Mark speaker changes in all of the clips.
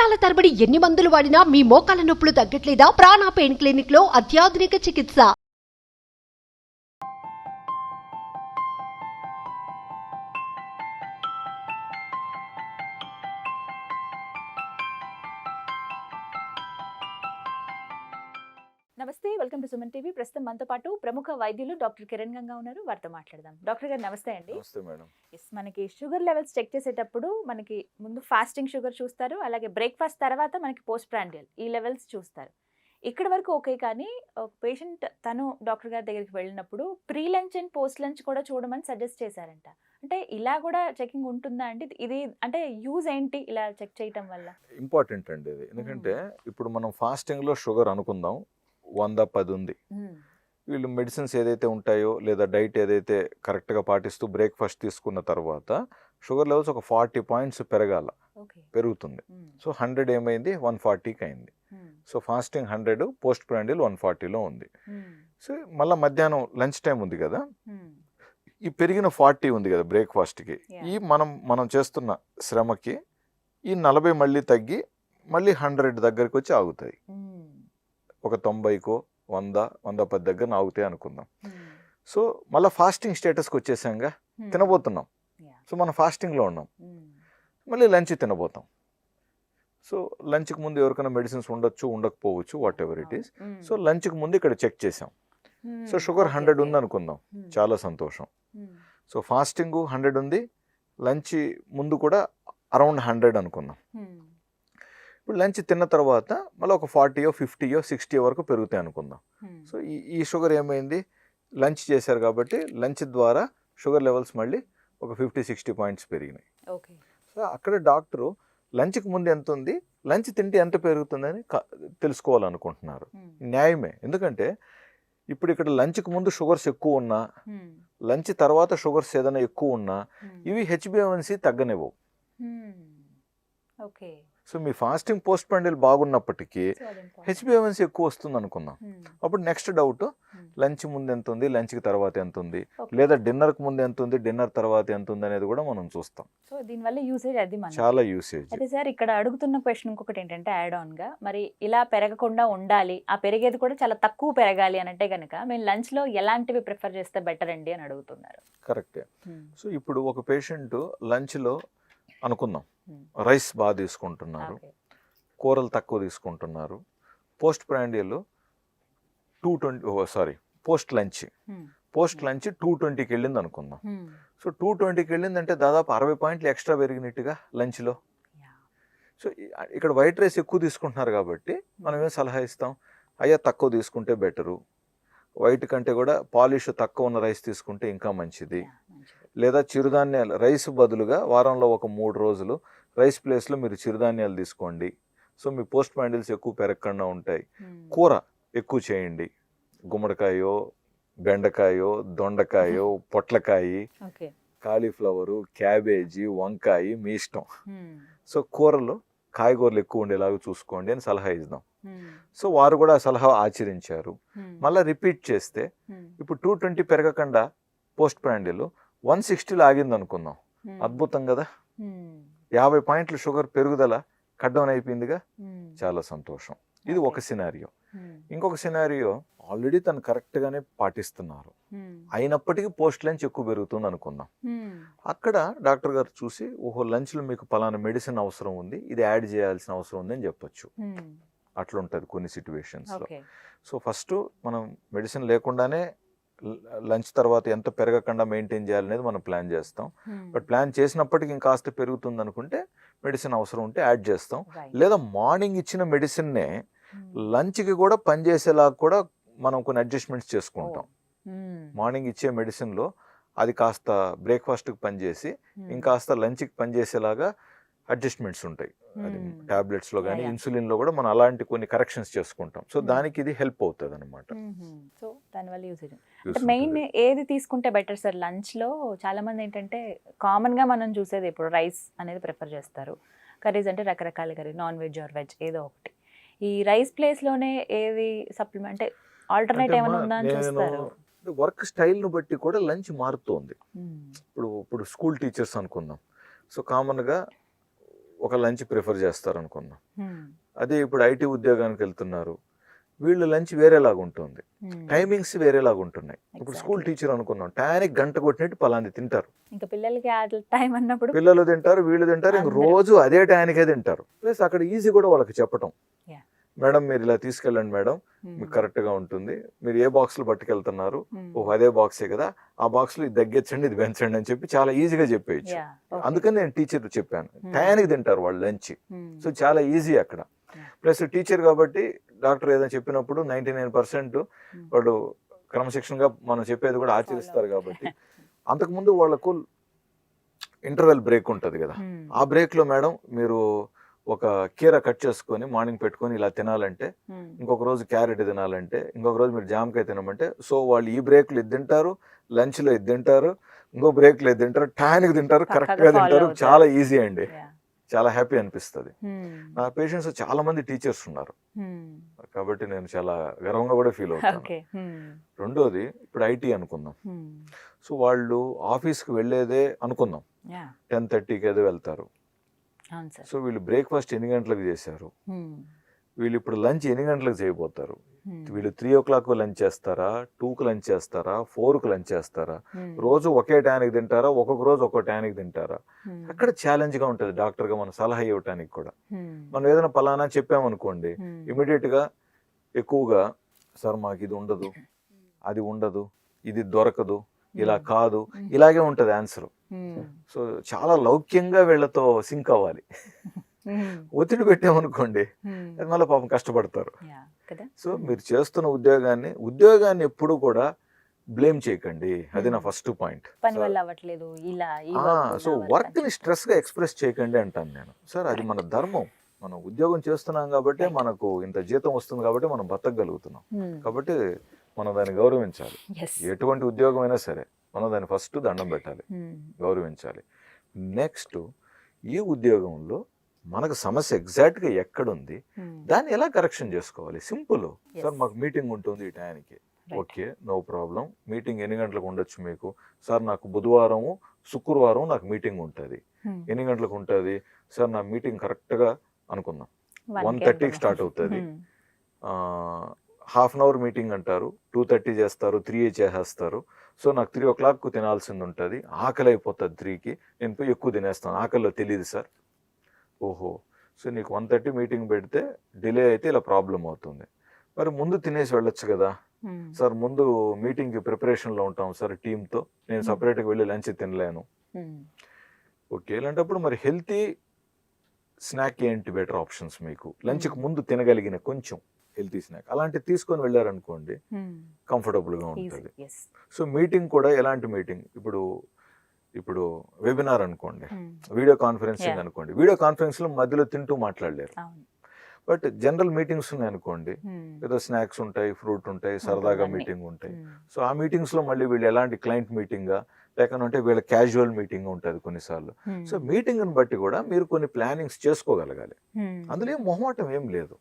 Speaker 1: సంవత్సరాల తరబడి ఎన్ని మందులు వాడినా మీ మోకాల నొప్పులు తగ్గట్లేదా? ప్రాణ పెయిన్ క్లినిక్ లో అత్యాధునిక చికిత్స.
Speaker 2: నమస్తే, వెల్కమ్ టు సుమన్ టీవీ. ప్రస్తుతం మనతో పాటు ప్రముఖ వైద్యులు డాక్టర్ కిరణ్ గంగా ఉన్నారు. వారితో మాట్లాడదాం. డాక్టర్ గారు నమస్తే అండి.
Speaker 3: నమస్తే మేడం.
Speaker 2: మనకి షుగర్ లెవెల్స్ చెక్ చేసేటప్పుడు మనకి ముందు ఫాస్టింగ్ షుగర్ చూస్తారు, అలాగే బ్రేక్ఫాస్ట్ తర్వాత మనకి పోస్ట్ ప్రాండియల్ ఈ లెవెల్స్ చూస్తారు. ఇక్కడ వరకు ఓకే, కానీ ఒక పేషెంట్ తను డాక్టర్ గారి దగ్గరికి వెళ్ళినప్పుడు pre lunch and post lunch కూడా చూడమని సజెస్ట్ చేశారంట. అంటే ఇలా కూడా చెకింగ్ ఉంటుందా అండి? ఇది అంటే యూజ్ ఏంటి ఇలా చెక్ చేయటం వల్ల?
Speaker 3: ఇంపార్టెంట్ అండి ఇది. ఎందుకంటే ఇప్పుడు మనం ఫాస్టింగ్ లో షుగర్ అనుకుందాం 110 ఉంది. వీళ్ళు మెడిసిన్స్ ఏదైతే ఉంటాయో లేదా డైట్ ఏదైతే కరెక్ట్గా పాటిస్తూ బ్రేక్ఫాస్ట్ తీసుకున్న తర్వాత షుగర్ లెవెల్స్ ఒక 40 పాయింట్స్ పెరుగుతుంది. సో 100 ఏమైంది, 140కి అయింది. సో ఫాస్టింగ్ 100, పోస్ట్ ప్రాండియల్ 140లో ఉంది. సో మళ్ళీ మధ్యాహ్నం లంచ్ టైం ఉంది కదా, ఈ పెరిగిన 40 ఉంది కదా బ్రేక్ఫాస్ట్కి, ఈ మనం చేస్తున్న శ్రమకి ఈ 40 మళ్ళీ తగ్గి మళ్ళీ 100 దగ్గరికి వచ్చి ఆగుతాయి. ఒక 90కో 100-110 దగ్గర ఆగుతాయి అనుకుందాం. సో మళ్ళీ ఫాస్టింగ్ స్టేటస్కి వచ్చేసాంగా, తినబోతున్నాం. సో మనం ఫాస్టింగ్లో ఉన్నాం, మళ్ళీ లంచ్ తినబోతాం. సో లంచ్కి ముందు ఎవరికైనా మెడిసిన్స్ ఉండొచ్చు, ఉండకపోవచ్చు, what ever it is. So లంచ్కి ముందు ఇక్కడ చెక్ చేసాం. సో షుగర్ 100 ఉంది అనుకుందాం, చాలా సంతోషం. సో ఫాస్టింగ్ 100 ఉంది, లంచ్ ముందు కూడా అరౌండ్ 100 అనుకుందాం. ఇప్పుడు లంచ్ తిన్న తర్వాత మళ్ళీ ఒక 40, 50, 60 వరకు పెరుగుతాయి అనుకుందాం. సో ఈ షుగర్ ఏమైంది, లంచ్ చేశారు కాబట్టి లంచ్ ద్వారా షుగర్ లెవెల్స్ మళ్ళీ ఒక 50-60 పాయింట్స్ పెరిగినాయి. సో అక్కడ డాక్టరు లంచ్కి ముందు ఎంత ఉంది, లంచ్ తింటే ఎంత పెరుగుతుందని తెలుసుకోవాలనుకుంటున్నారు. న్యాయమే. ఎందుకంటే ఇప్పుడు ఇక్కడ లంచ్కి ముందు షుగర్స్ ఎక్కువ ఉన్నా, లంచ్ తర్వాత షుగర్స్ ఏదైనా ఎక్కువ ఉన్నా, ఇవి హెచ్బిఏవన్సీ తగ్గనివ్వవు. సో మీ ఫాస్టింగ్ పోస్ట్ ప్రాండియల్ బాగున్నప్పటికీ హెచ్బిఏవన్సీ ఎక్కువ వస్తుంది అనుకుందాం. అప్పుడు నెక్స్ట్ డౌట్, లంచ్ ముందు ఎంత ఉంది, లంచ్కి తర్వాత ఎంత ఉంది, లేదా డిన్నర్కి ముందు ఎంత ఉంది, డిన్నర్ తర్వాత ఎంత ఉంది అనేది కూడా మనం చూస్తాం.
Speaker 2: సో దీనివల్ల యూసేజ్ అది
Speaker 3: చాలా యూసేజ్.
Speaker 2: అయితే సార్ ఇక్కడ అడుగుతున్న క్వశ్చన్ ఇంకొకటి ఏంటంటే, యాడ్ ఆన్ గా మరి ఇలా పెరగకుండా ఉండాలి, ఆ పెరిగేది కూడా చాలా తక్కువ పెరగాలి అని అంటే కనుక మేము లంచ్ లో ఎలాంటివి ప్రిఫర్ చేస్తే బెటర్ అండి అని అడుగుతున్నారు.
Speaker 3: కరెక్టే. సో ఇప్పుడు ఒక పేషెంట్ లంచ్ లో అనుకుందాం రైస్ బాగా తీసుకుంటున్నారు, కూరలు తక్కువ తీసుకుంటున్నారు, పోస్ట్ ప్రాండియల్ 220 పోస్ట్ లంచ్ 220కి వెళ్ళింది అనుకుందాం. సో 220కి వెళ్ళిందంటే దాదాపు 60 పాయింట్లు ఎక్స్ట్రా పెరిగినట్టుగా లంచ్లో. సో ఇక్కడ వైట్ రైస్ ఎక్కువ తీసుకుంటున్నారు కాబట్టి మనం ఏం సలహా ఇస్తాం, అయ్యా తక్కువ తీసుకుంటే బెటరు, వైట్ కంటే కూడా పాలిష్ తక్కువ ఉన్న రైస్ తీసుకుంటే ఇంకా మంచిది, లేదా చిరుధాన్యాలు రైస్ బదులుగా వారంలో ఒక 3 రోజులు రైస్ ప్లేస్లో మీరు చిరుధాన్యాలు తీసుకోండి. సో మీ పోస్ట్ ప్రాండియల్స్ ఎక్కువ పెరగకుండా ఉంటాయి. కూర ఎక్కువ చేయండి, గుమ్మడికాయో, బెండకాయో, దొండకాయో, పొట్లకాయ, కాలీఫ్లవరు, క్యాబేజీ, వంకాయ, మీ ఇష్టం. సో కూరలు కాయగూరలు ఎక్కువ ఉండేలాగా చూసుకోండి అని సలహా ఇద్దాం. సో వారు కూడా ఆ సలహా ఆచరించారు. మళ్ళీ రిపీట్ చేస్తే ఇప్పుడు 220 పెరగకుండా పోస్ట్ ప్రాండియల్ 160లో ఆగింది అనుకుందాం. అద్భుతం కదా, 50 పాయింట్లు షుగర్ పెరుగుదల కట్ డౌన్ అయిపోయిందిగా, చాలా సంతోషం. ఇది ఒక సినారియో. ఇంకొక సినారియో, ఆల్రెడీ తను కరెక్ట్గానే పాటిస్తున్నారు, అయినప్పటికీ పోస్ట్ లంచ్ ఎక్కువ పెరుగుతుంది అనుకుందాం. అక్కడ డాక్టర్ గారు చూసి, ఓహో లంచ్లో మీకు పలానా మెడిసిన్ అవసరం ఉంది, ఇది యాడ్ చేయాల్సిన అవసరం ఉంది అని చెప్పొచ్చు. అట్లుంటుంది కొన్ని సిచ్యువేషన్స్లో. సో ఫస్ట్ మనం మెడిసిన్ లేకుండానే లంచ్ తర్వాత ఎంత పెరగకుండా మెయింటైన్ చేయాలనేది మనం ప్లాన్ చేస్తాం. బట్ ప్లాన్ చేసినప్పటికీ ఇంకాస్త పెరుగుతుంది అనుకుంటే మెడిసిన్ అవసరం ఉంటే యాడ్ చేస్తాం. లేదా మార్నింగ్ ఇచ్చిన మెడిసిన్నే లంచ్కి కూడా పనిచేసేలాగా కూడా మనం కొన్ని అడ్జస్ట్మెంట్స్ చేసుకుంటాం. మార్నింగ్ ఇచ్చే మెడిసిన్లో అది కాస్త బ్రేక్ఫాస్ట్కి పనిచేసి ఇంకాస్త లంచ్కి పనిచేసేలాగా అడ్జస్ట్మెంట్స్ ఉంటాయి. అది టాబ్లెట్స్లో కానీ ఇన్సులిన్లో కూడా మనం అలాంటి కొన్ని కరెక్షన్స్ చేసుకుంటాం. సో దానికి ఇది హెల్ప్ అవుతుంది అనమాట.
Speaker 2: సో దానివల్ల యూసేజ్ మెయిన్ ఏది తీసుకుంటే బెటర్ సార్? లంచ్లో చాలా మంది ఏంటంటే కామన్గా మనం చూసేది ఇప్పుడు రైస్ అనేది ప్రిఫర్ చేస్తారు. కర్రీస్ అంటే రకరకాల curry, non veg or veg ఏదో ఒకటి. ఈ రైస్ ప్లేస్లోనే ఏది సప్లిమెంట్ ఆల్టర్నేట్ ఏమైనా ఉందా అని చూస్తారు.
Speaker 3: వర్క్ స్టైల్ను బట్టి కూడా లంచ్ మారుతోంది. ఇప్పుడు స్కూల్ టీచర్స్ అనుకుందాం. సో కామన్గా ఒక లంచ్ ప్రిఫర్ చేస్తారు అనుకుందాం. అదే ఇప్పుడు ఐటీ ఉద్యోగానికి వెళ్తున్నారు, వీళ్ళు లంచ్ వేరేలాగా ఉంటుంది, టైమింగ్స్ వేరేలాగా ఉంటున్నాయి. ఇప్పుడు స్కూల్ టీచర్ అనుకున్నాం, టయానికి గంట కొట్టినట్టు పలాంది తింటారు,
Speaker 2: ఇంకా పిల్లలకి ఆ టైం అన్నప్పుడు
Speaker 3: పిల్లలు తింటారు, వీళ్ళు తింటారు, ఇంక రోజు అదే టయానికే తింటారు. ప్లస్ అక్కడ ఈజీ కూడా వాళ్ళకి చెప్పటం, మేడం మీరు ఇలా తీసుకెళ్ళండి మేడం, మీకు కరెక్ట్ గా ఉంటుంది, మీరు ఏ బాక్స్ లో పట్టుకెళ్తున్నారు, ఓహ్ అదే బాక్సే కదా, ఆ బాక్స్ లో ఇది తగ్గించండి ఇది పెంచండి అని చెప్పి చాలా ఈజీగా చెప్పేయచ్చు. అందుకని నేను టీచర్ చెప్పాను, టయానికి తింటారు వాళ్ళు లంచ్, సో చాలా ఈజీ అక్కడ. ప్లస్ టీచర్ కాబట్టి డాక్టర్ ఏదైనా చెప్పినప్పుడు 99% వాళ్ళు క్రమశిక్షణగా మనం చెప్పేది కూడా ఆచరిస్తారు కాబట్టి. అంతకుముందు వాళ్ళకు ఇంటర్వెల్ బ్రేక్ ఉంటుంది కదా, ఆ బ్రేక్ లో మేడం మీరు ఒక కీర కట్ చేసుకొని మార్నింగ్ పెట్టుకొని ఇలా తినాలంటే, ఇంకొక రోజు క్యారెట్ తినాలంటే, ఇంకొక రోజు మీరు జామకాయ తినమంటే, సో వాళ్ళు ఈ బ్రేక్లు ఇది తింటారు, లంచ్ లో ఇది తింటారు, ఇంకో బ్రేక్ లో ఇది తింటారు, టైంకి తింటారు, కరెక్ట్ గా తింటారు, చాలా ఈజీ అండి, చాలా హ్యాపీ అనిపిస్తుంది. నా పేషెంట్స్ చాలా మంది టీచర్స్ ఉన్నారు కాబట్టి నేను చాలా గర్వంగా కూడా ఫీల్ అవుతాను. రెండోది ఇప్పుడు ఐటీ అనుకుందాం, సో వాళ్ళు ఆఫీస్కి వెళ్ళేదే అనుకుందాం 10:30కి ఏదో వెళ్తారు, సో వీళ్ళు బ్రేక్ఫాస్ట్ ఎన్ని గంటలకు చేశారు, వీళ్ళు ఇప్పుడు లంచ్ ఎన్ని గంటలకు చేయబోతారు, వీళ్ళు 3 o'clock లంచ్ చేస్తారా, 2కి లంచ్ చేస్తారా, 4కి లంచ్ చేస్తారా, రోజు ఒకే టైంకి తింటారా, ఒక్కొక్క రోజు ఒక్కో టైంకి తింటారా, అక్కడ ఛాలెంజ్ గా ఉంటుంది డాక్టర్ గా మనం సలహా ఇవ్వటానికి కూడా. మనం ఏదైనా పలానా చెప్పామనుకోండి, ఇమీడియట్ గా ఎక్కువగా సార్ మాకు ఇది ఉండదు, అది ఉండదు, ఇది దొరకదు, ఇలా కాదు, ఇలాగే ఉంటది ఆన్సర్. సో చాలా లౌక్యంగా వీళ్ళతో సింక్ అవ్వాలి. ఒత్తిడి పెట్టామనుకోండి అది మళ్ళీ పాపం కష్టపడతారు. సో మీరు చేస్తున్న ఉద్యోగాన్ని ఎప్పుడు కూడా బ్లేమ్ చేయకండి, అది నా ఫస్ట్ పాయింట్. సో వర్క్ ని స్ట్రెస్ గా ఎక్స్ప్రెస్ చేయకండి అంటాను నేను. సార్ అది మన ధర్మం, మనం ఉద్యోగం చేస్తున్నాం కాబట్టి, మనకు ఇంత జీతం వస్తుంది కాబట్టి మనం బతకగలుగుతున్నాం, కాబట్టి మనం దాన్ని గౌరవించాలి. ఎటువంటి ఉద్యోగం అయినా సరే మనం దాన్ని ఫస్ట్ దండం పెట్టాలి, గౌరవించాలి. నెక్స్ట్ ఈ ఉద్యోగంలో మనకు సమస్య ఎగ్జాక్ట్ గా ఎక్కడుంది, దాన్ని ఎలా కరెక్షన్ చేసుకోవాలి. సింపుల్, సార్ మాకు మీటింగ్ ఉంటుంది ఈ టైంకి, ఓకే నో ప్రాబ్లం, మీటింగ్ ఎన్ని గంటలకు ఉండొచ్చు మీకు, సార్ నాకు బుధవారం శుక్రవారం నాకు మీటింగ్ ఉంటుంది, ఎన్ని గంటలకు ఉంటుంది సార్, నా మీటింగ్ కరెక్ట్ గా అనుకుందాం 1:30కి స్టార్ట్ అవుతుంది, హాఫ్ అన్ అవర్ మీటింగ్ అంటారు, 2:30 చేస్తారు, 3 చేసేస్తారు, సో నాకు 3 o'clock తినాల్సింది ఉంటుంది, ఆకలి అయిపోతుంది 3కి, నేను పోయి ఎక్కువ తినేస్తాను, ఆకలిలో తెలియదు సార్. ఓహో, సో నీకు 1:30 మీటింగ్ పెడితే డిలే అయితే ఇలా ప్రాబ్లం అవుతుంది, మరి ముందు తినేసి వెళ్ళొచ్చు కదా సార్, ముందు మీటింగ్కి ప్రిపరేషన్లో ఉంటాం సార్ టీంతో, నేను సపరేట్గా వెళ్ళి లంచ్ తినలేను. ఓకే, ఇలాంటప్పుడు మరి హెల్తీ స్నాక్ ఏంటి బెటర్ ఆప్షన్స్ మీకు, లంచ్కి ముందు తినగలిగిన కొంచెం హెల్తీ స్నాక్ అలాంటివి తీసుకొని వెళ్ళారనుకోండి కంఫర్టబుల్ గా ఉంటుంది. సో మీటింగ్ కూడా ఎలాంటి మీటింగ్, ఇప్పుడు వెబినార్ అనుకోండి, వీడియో కాన్ఫరెన్సింగ్ అనుకోండి, వీడియో కాన్ఫరెన్స్ లో మధ్యలో తింటూ మాట్లాడలేరు. బట్ జనరల్ మీటింగ్స్ ఉన్నాయి అనుకోండి, ఏదో స్నాక్స్ ఉంటాయి, ఫ్రూట్ ఉంటాయి, సరదాగా మీటింగ్ ఉంటాయి. సో ఆ మీటింగ్స్ లో మళ్ళీ వీళ్ళు ఎలాంటి క్లయింట్ మీటింగ్ లేకపోతే వీళ్ళ క్యాజువల్ మీటింగ్ ఉంటుంది కొన్నిసార్లు. సో మీటింగ్ బట్టి కూడా మీరు కొన్ని ప్లానింగ్స్ చేసుకోగలగాలి, అందులో ఏం మొహమాటం ఏం లేదు,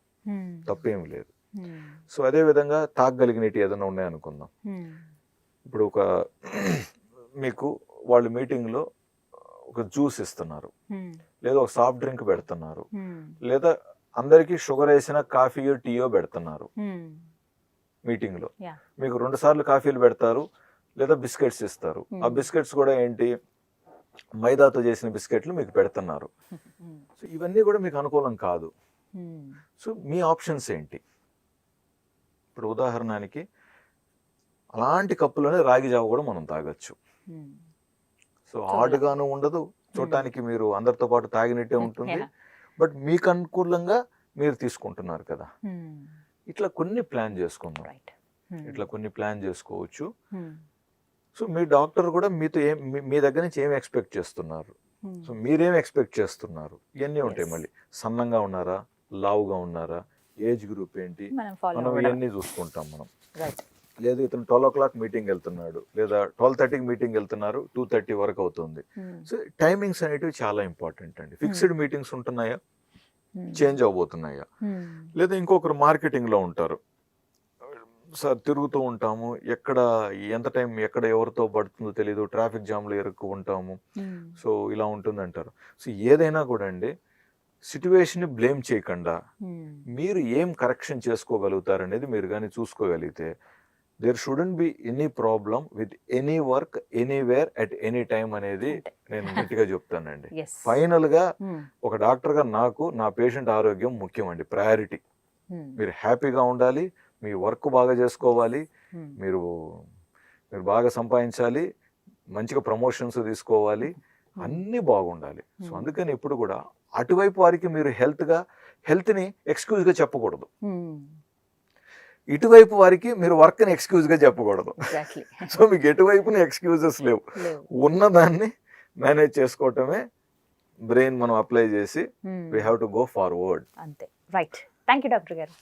Speaker 3: తప్పేం లేదు. సో అదే విధంగా తాగగలిగినవి ఏదైనా ఉన్నాయనుకుందాం, ఇప్పుడు మీకు వాళ్ళు మీటింగ్ లో ఒక జ్యూస్ ఇస్తున్నారు, లేదా ఒక సాఫ్ట్ డ్రింక్ పెడుతున్నారు, లేదా అందరికి షుగర్ వేసిన కాఫీయో టీయో పెడుతున్నారు మీటింగ్ లో, మీకు 2 సార్లు కాఫీలు పెడతారు, లేదా బిస్కెట్స్ ఇస్తారు, ఆ బిస్కెట్స్ కూడా ఏంటి మైదాతో చేసిన బిస్కెట్లు మీకు పెడుతున్నారు. సో ఇవన్నీ కూడా మీకు అనుకూలం కాదు. సో మీ ఆప్షన్స్ ఏంటి, ఇప్పుడు ఉదాహరణకి అలాంటి కప్పులోనే రాగి జావ కూడా మనం తాగొచ్చు. సో హార్డ్గాను ఉండదు, చూడటానికి మీరు అందరితో పాటు తాగినట్టే ఉంటుంది, బట్ మీకు అనుకూలంగా మీరు తీసుకుంటున్నారు కదా. ఇట్లా కొన్ని ప్లాన్ చేసుకుందాం, ఇట్లా కొన్ని ప్లాన్ చేసుకోవచ్చు. సో మీ డాక్టర్ కూడా మీతో మీ దగ్గర నుంచి ఏం ఎక్స్పెక్ట్ చేస్తున్నారు, సో మీరేం ఎక్స్పెక్ట్ చేస్తున్నారు, ఇవన్నీ ఉంటాయి. మళ్ళీ సన్నంగా ఉన్నారా, లావుగా ఉన్నారా, ఏజ్ గ్రూప్ ఏంటి, మనం ఇవన్నీ చూసుకుంటాం మనం. లేదు ఇతను 12 o'clock మీటింగ్ వెళ్తున్నాడు, లేదా 12:30కి మీటింగ్ వెళ్తున్నారు, 2:30 వరకు అవుతుంది. సో టైమింగ్స్ అనేటివి చాలా ఇంపార్టెంట్ అండి. ఫిక్స్డ్ మీటింగ్స్ ఉంటున్నాయా, చేంజ్ అవబోతున్నాయా, లేదా ఇంకొకరు మార్కెటింగ్ లో ఉంటారు, సార్ తిరుగుతూ ఉంటాము, ఎక్కడ ఎంత టైం ఎక్కడ ఎవరితో పడుతుందో తెలియదు, ట్రాఫిక్ జామ్లో ఇరుక్కు ఉంటాము, సో ఇలా ఉంటుంది అంటారు. సో ఏదైనా కూడా అండి సిట్యువేషన్ బ్లేమ్ చేయకుండా మీరు ఏం కరెక్షన్ చేసుకోగలుగుతారు అనేది మీరు కానీ చూసుకోగలిగితే there shouldn't be any problem with any work anywhere at any time అనేది నేను నీట్గా చెప్తానండి. ఫైనల్ గా ఒక డాక్టర్ గా నాకు నా పేషెంట్ ఆరోగ్యం ముఖ్యం అండి, ప్రయారిటీ. మీరు హ్యాపీగా ఉండాలి, మీ వర్క్ బాగా చేసుకోవాలి, మీరు బాగా సంపాదించాలి, మంచిగా ప్రమోషన్స్ తీసుకోవాలి, అన్నీ బాగుండాలి. సో అందుకని ఇప్పుడు కూడా అటువైపు వారికి మీరు హెల్త్ని ఎక్స్క్యూజ్గా చెప్పకూడదు, ఇటువైపు వారికి మీరు వర్క్ని ఎక్స్క్యూజ్గా చెప్పకూడదు. సో మీకు ఎటువైపుని ఎక్స్క్యూజెస్ లేవు, ఉన్నదాన్ని మేనేజ్ చేసుకోవటమే బ్రెయిన్ మనం అప్లై చేసి we have to go forward.
Speaker 2: అంతే. రైట్. థ్యాంక్ యూ డాక్టర్ గారు.